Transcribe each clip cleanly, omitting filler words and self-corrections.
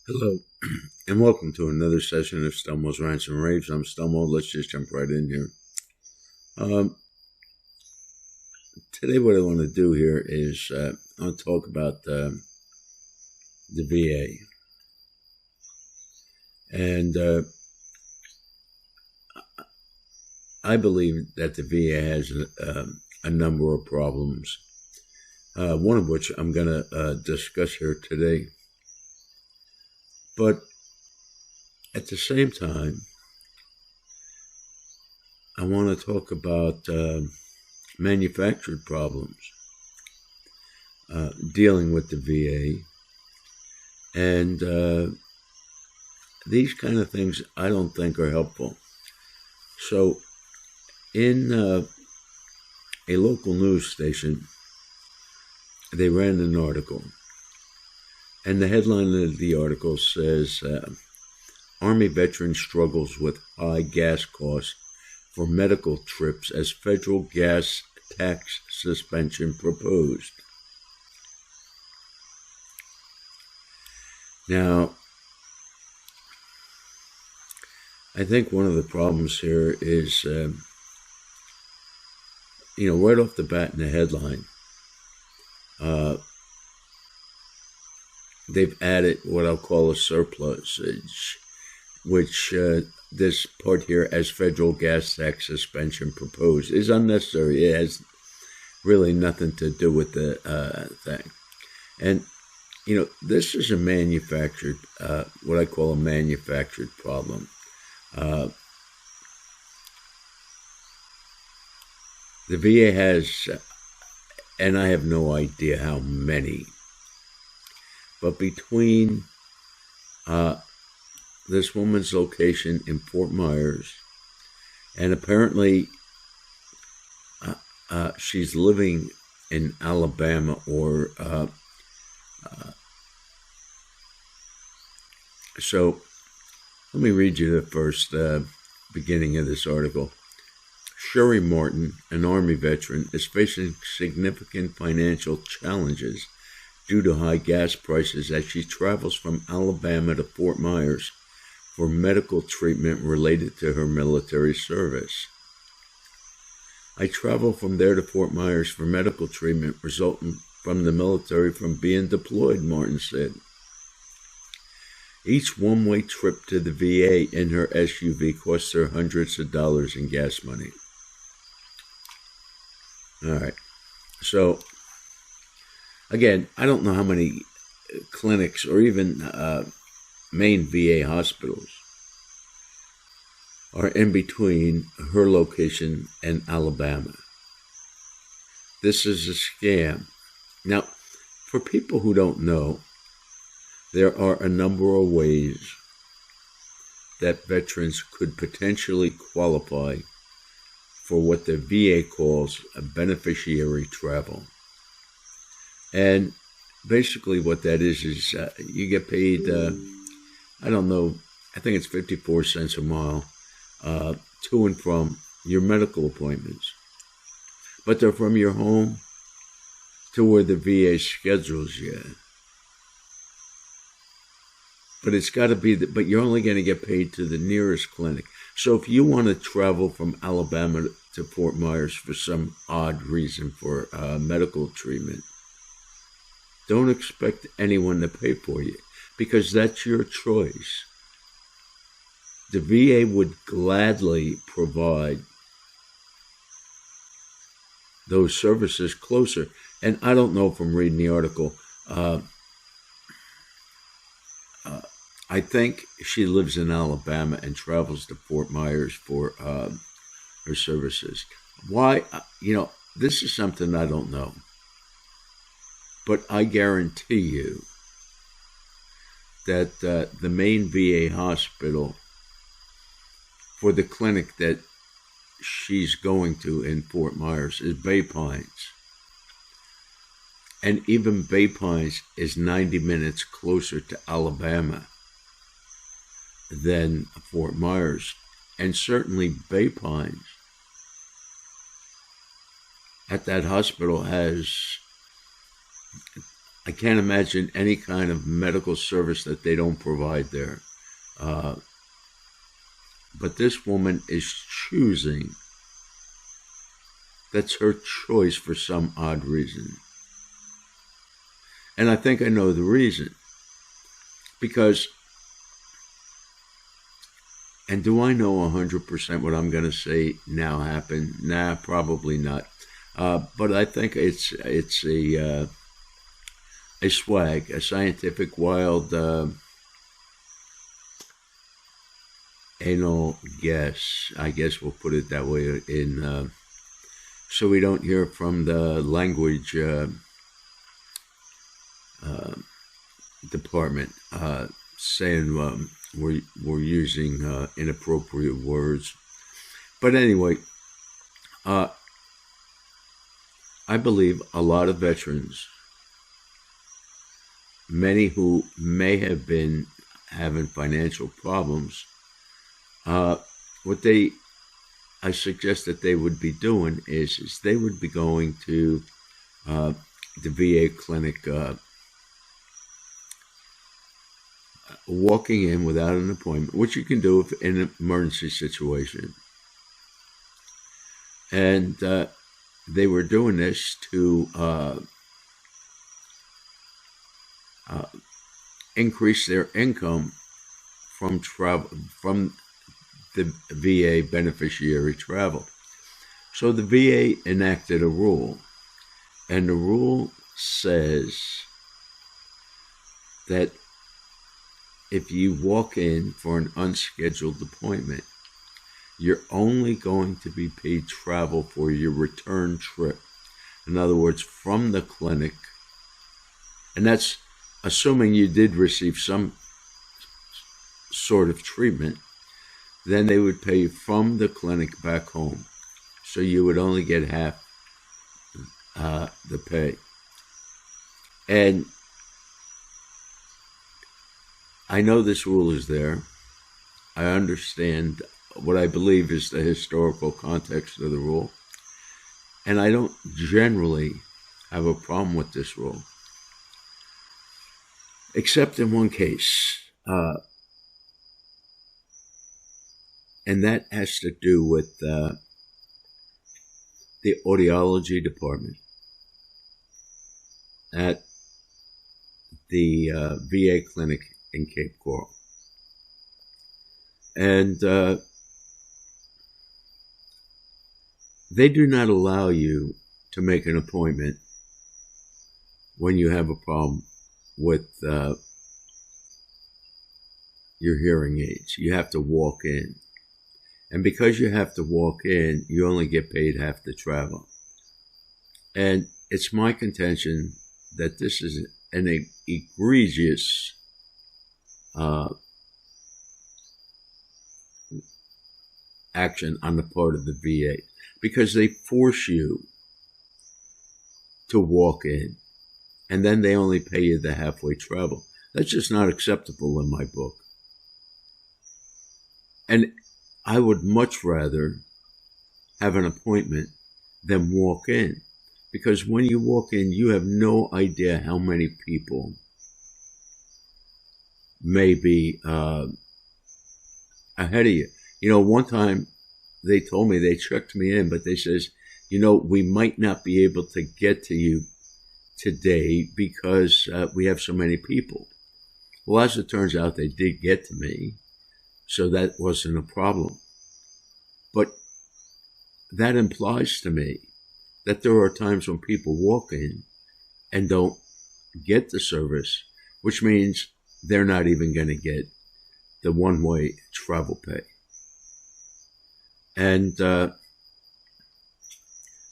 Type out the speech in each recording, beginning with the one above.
Hello, and welcome to another session of Stelmo's Rants and Raves. I'm Stelmo. Let's just jump right in here. Um, Today, what I want to do here is I want to talk about the VA. And I believe that the VA has a number of problems, one of which I'm going to discuss here today. But at the same time, I want to talk about manufactured problems dealing with the VA. And these kind of things I don't think are helpful. So in a local news station, they ran an article. And the headline of the article says, Army veteran struggles with high gas costs for medical trips as federal gas tax suspension proposed. Now, I think one of the problems here is, right off the bat in the headline, they've added what I'll call a surplusage, which this part here, as federal gas tax suspension proposed, is unnecessary. It has really nothing to do with the thing. And, this is a manufactured, what I call a manufactured problem. The VA has, and I have no idea how many, but between this woman's location in Fort Myers, and apparently she's living in Alabama, or so let me read you the first beginning of this article. Sherry Martin, an Army veteran, is facing significant financial challenges due to high gas prices as she travels from Alabama to Fort Myers for medical treatment related to her military service. I travel from there to Fort Myers for medical treatment resulting from the military from being deployed, Martin said. Each one-way trip to the VA in her SUV costs her hundreds of dollars in gas money. All right. So, again, I don't know how many clinics or even main VA hospitals are in between her location and Alabama. This is a scam. Now, for people who don't know, there are a number of ways that veterans could potentially qualify for what the VA calls a beneficiary travel. And basically what that is you get paid, I don't know, I think it's 54 cents a mile to and from your medical appointments. But they're from your home to where the VA schedules you. But it's got to be, but you're only going to get paid to the nearest clinic. So if you want to travel from Alabama to Fort Myers for some odd reason for medical treatment, don't expect anyone to pay for you, because that's your choice. The VA would gladly provide those services closer. And I don't know from reading the article, I think she lives in Alabama and travels to Fort Myers for her services. Why? This is something I don't know. But I guarantee you that the main VA hospital for the clinic that she's going to in Fort Myers is Bay Pines. And even Bay Pines is 90 minutes closer to Alabama than Fort Myers. And certainly Bay Pines at that hospital has I can't imagine any kind of medical service that they don't provide there. Uh, but this woman is choosing. That's her choice for some odd reason. And I think I know the reason. Because, and do I know 100% what I'm going to say now happened? Nah, probably not. But I think it's a swag, a scientific wild anal guess. I guess we'll put it that way in so we don't hear from the language department saying we're using inappropriate words. But anyway, I believe a lot of veterans, many who may have been having financial problems, what I suggest that they would be doing is they would be going to the VA clinic, walking in without an appointment, which you can do if in an emergency situation. And they were doing this to increase their income from travel, from the VA beneficiary travel. So the VA enacted a rule, and the rule says that if you walk in for an unscheduled appointment, you're only going to be paid travel for your return trip. In other words, from the clinic, and that's assuming you did receive some sort of treatment, then they would pay you from the clinic back home. So you would only get half the pay. And I know this rule is there. I understand what I believe is the historical context of the rule. And I don't generally have a problem with this rule. Except in one case. And that has to do with the audiology department at the VA clinic in Cape Coral. And they do not allow you to make an appointment when you have a problem with your hearing aids. You have to walk in. And because you have to walk in, you only get paid half the travel. And it's my contention that this is an egregious action on the part of the VA, because they force you to walk in, and then they only pay you the halfway travel. That's just not acceptable in my book. And I would much rather have an appointment than walk in, because when you walk in, you have no idea how many people may be ahead of you. You know, one time they told me, they checked me in, but they says, you know, we might not be able to get to you today because we have so many people. Well, as it turns out, they did get to me, so that wasn't a problem. But that implies to me that there are times when people walk in and don't get the service, which means they're not even going to get the one-way travel pay. And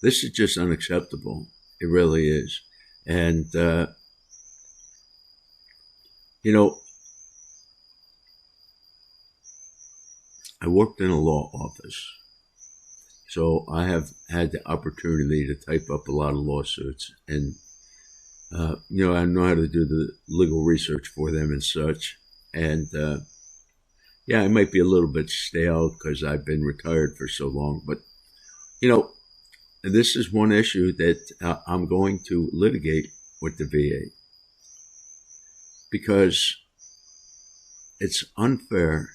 this is just unacceptable. It really is. And, you know, I worked in a law office, so I have had the opportunity to type up a lot of lawsuits, and you know, I know how to do the legal research for them and such. And yeah, I might be a little bit stale because I've been retired for so long, but you know, this is one issue that I'm going to litigate with the VA. because it's unfair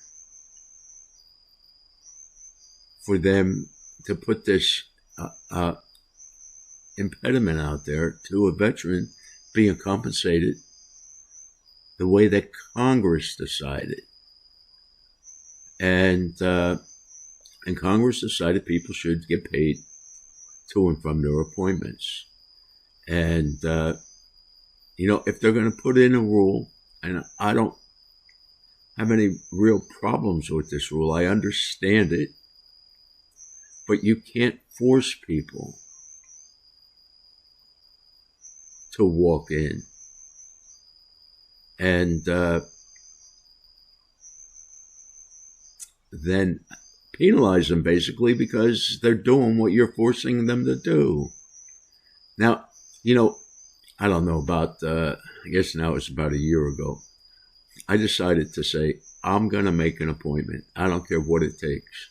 for them to put this impediment out there to a veteran being compensated the way that Congress decided. And Congress decided people should get paid to and from their appointments. And, if they're going to put in a rule, and I don't have any real problems with this rule, I understand it, but you can't force people to walk in. And then penalize them, basically, because they're doing what you're forcing them to do. Now, I don't know about, I guess now it's about a year ago, I decided to say, I'm going to make an appointment. I don't care what it takes.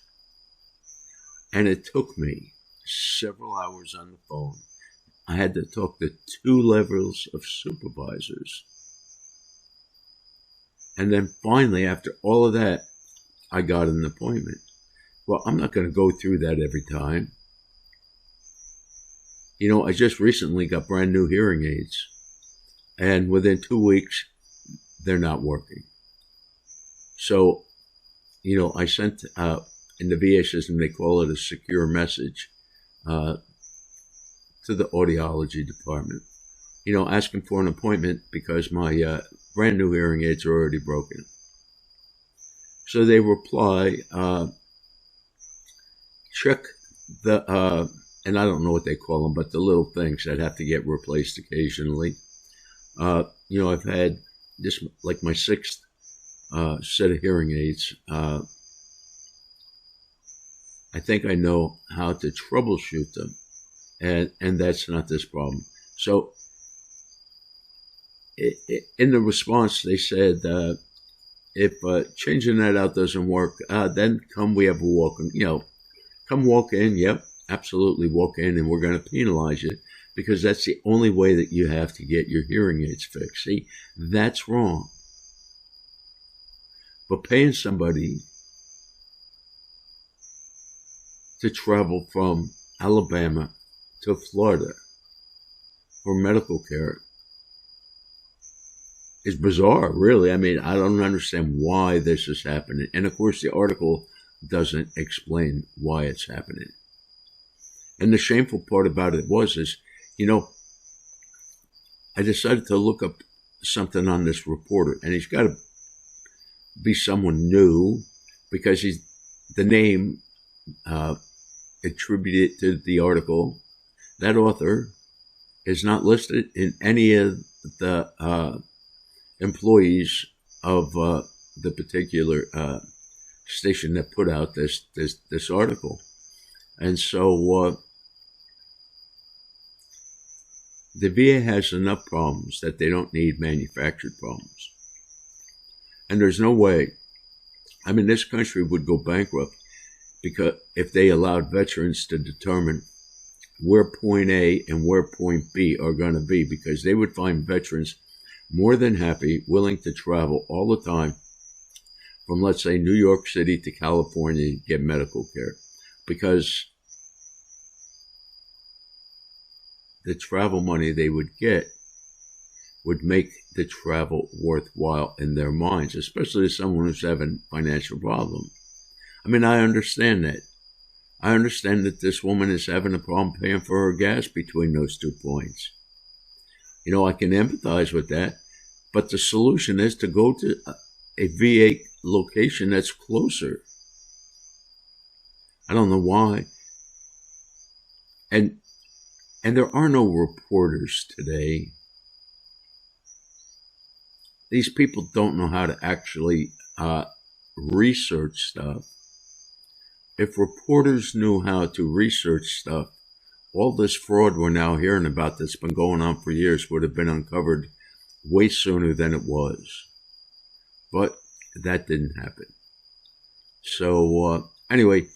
And it took me several hours on the phone. I had to talk to 2 levels of supervisors. And then finally, after all of that, I got an appointment. Well, I'm not going to go through that every time. I just recently got brand new hearing aids. And within 2 weeks, they're not working. So, I sent in the VA system, they call it a secure message to the audiology department, asking for an appointment because my brand new hearing aids are already broken. So they reply, check the, and I don't know what they call them, but the little things that have to get replaced occasionally. I've had this, like my 6th set of hearing aids. I think I know how to troubleshoot them, and that's not this problem. So in the response, they said, if changing that out doesn't work, then we have a walk in, come walk in. Yep, absolutely walk in, and we're going to penalize you because that's the only way that you have to get your hearing aids fixed. See, that's wrong. But paying somebody to travel from Alabama to Florida for medical care is bizarre, really. I mean, I don't understand why this is happening. And of course, the article doesn't explain why it's happening. And the shameful part about it is, I decided to look up something on this reporter, and he's got to be someone new because the name attributed to the article, that author is not listed in any of the employees of the particular station that put out this article. And so the VA has enough problems that they don't need manufactured problems. And there's no way, this country would go bankrupt because if they allowed veterans to determine where point A and where point B are going to be, because they would find veterans more than happy, willing to travel all the time from, let's say, New York City to California to get medical care, because the travel money they would get would make the travel worthwhile in their minds, especially someone who's having financial problems. I understand that. I understand that this woman is having a problem paying for her gas between those 2 points. I can empathize with that, but the solution is to go to a VA location that's closer. I don't know why. And there are no reporters today. These people don't know how to actually research stuff. If reporters knew how to research stuff, all this fraud we're now hearing about that's been going on for years would have been uncovered way sooner than it was. But that didn't happen. So anyway,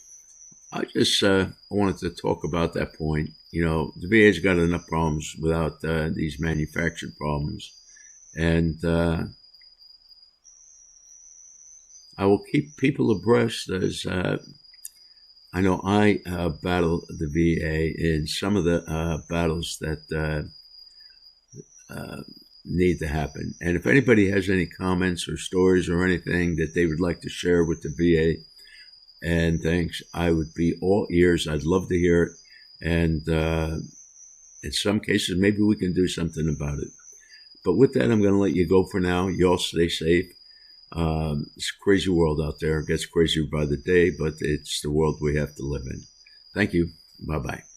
I just wanted to talk about that point. The VA's got enough problems without these manufactured problems. And I will keep people abreast as I know I battle the VA in some of the battles that need to happen. And if anybody has any comments or stories or anything that they would like to share with the VA and things, I would be all ears. I'd love to hear it. And in some cases, maybe we can do something about it. But with that, I'm going to let you go for now. You all stay safe. It's a crazy world out there. It gets crazier by the day, but it's the world we have to live in. Thank you. Bye-bye.